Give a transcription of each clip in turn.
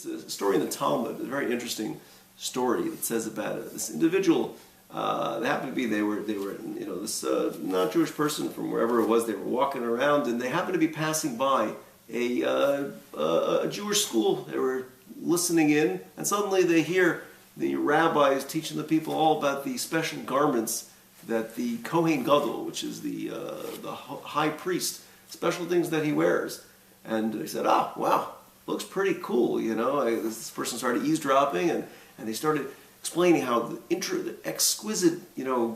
it's a story in the Talmud, a very interesting story that says about this individual. They happened to be, they were this not Jewish person from wherever it was. They were walking around, and they happened to be passing by a Jewish school. They were listening in, and suddenly they hear the rabbis teaching the people all about the special garments that the Kohen Gadol, which is the high priest, special things that he wears. And they said, "Ah, wow, looks pretty cool." This person started eavesdropping, and they started explaining how the exquisite,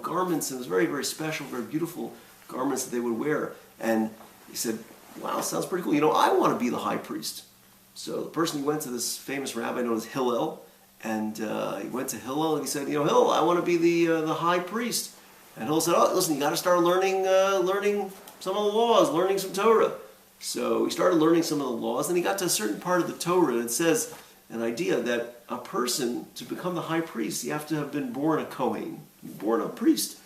garments, and it was very, very special, very beautiful garments that they would wear. And he said, "Wow, sounds pretty cool. I want to be the high priest." So the person went to this famous rabbi known as Hillel, and he went to Hillel and he said, "Hillel, I want to be the high priest." And Hillel said, "Oh, listen, you got to start learning some of the laws, learning some Torah." So he started learning some of the laws, and he got to a certain part of the Torah, and it says an idea that a person, to become the high priest, you have to have been born a Kohen, born a priest.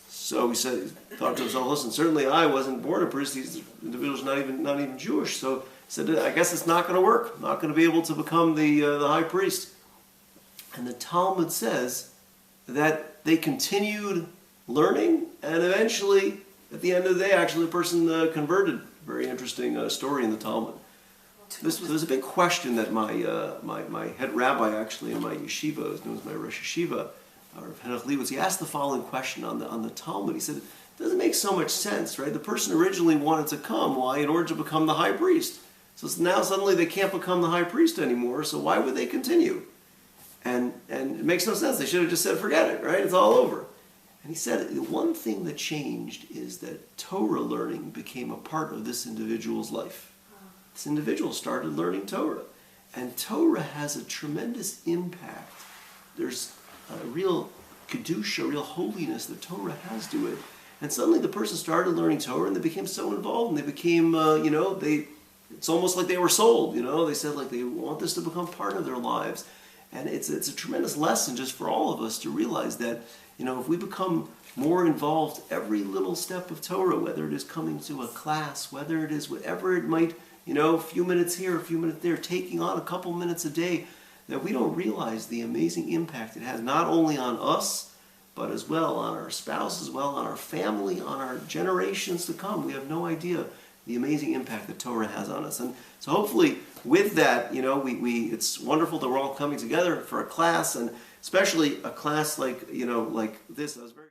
So he thought to himself, "Listen, certainly I wasn't born a priest. These individuals are not even Jewish." So he said, "I guess it's not going to work. I'm not going to be able to become the high priest." And the Talmud says that they continued learning, and eventually, at the end of the day, actually, the person converted. Very interesting story in the Talmud. This was a big question that my head rabbi, actually, in my yeshiva, known as my Rosh Yeshiva, Rav Henoch Leibowitz, he asked the following question on the Talmud. He said, "It doesn't make so much sense, right? The person originally wanted to come. Why? In order to become the high priest. So now suddenly they can't become the high priest anymore, so why would they continue? And it makes no sense. They should have just said, forget it, right? It's all over." And he said, the one thing that changed is that Torah learning became a part of this individual's life. This individual started learning Torah. And Torah has a tremendous impact. There's a real kedusha, a real holiness that Torah has to it. And suddenly the person started learning Torah, and they became so involved, and they became, it's almost like they were sold, They said like they want this to become part of their lives. And it's a tremendous lesson just for all of us to realize that, if we become more involved every little step of Torah, whether it is coming to a class, whether it is whatever it might, a few minutes here, a few minutes there, taking on a couple minutes a day, that we don't realize the amazing impact it has not only on us, but as well on our spouse, as well on our family, on our generations to come. We have no idea the amazing impact that Torah has on us. And so hopefully with that, it's wonderful that we're all coming together for a class, and especially a class like this. I was very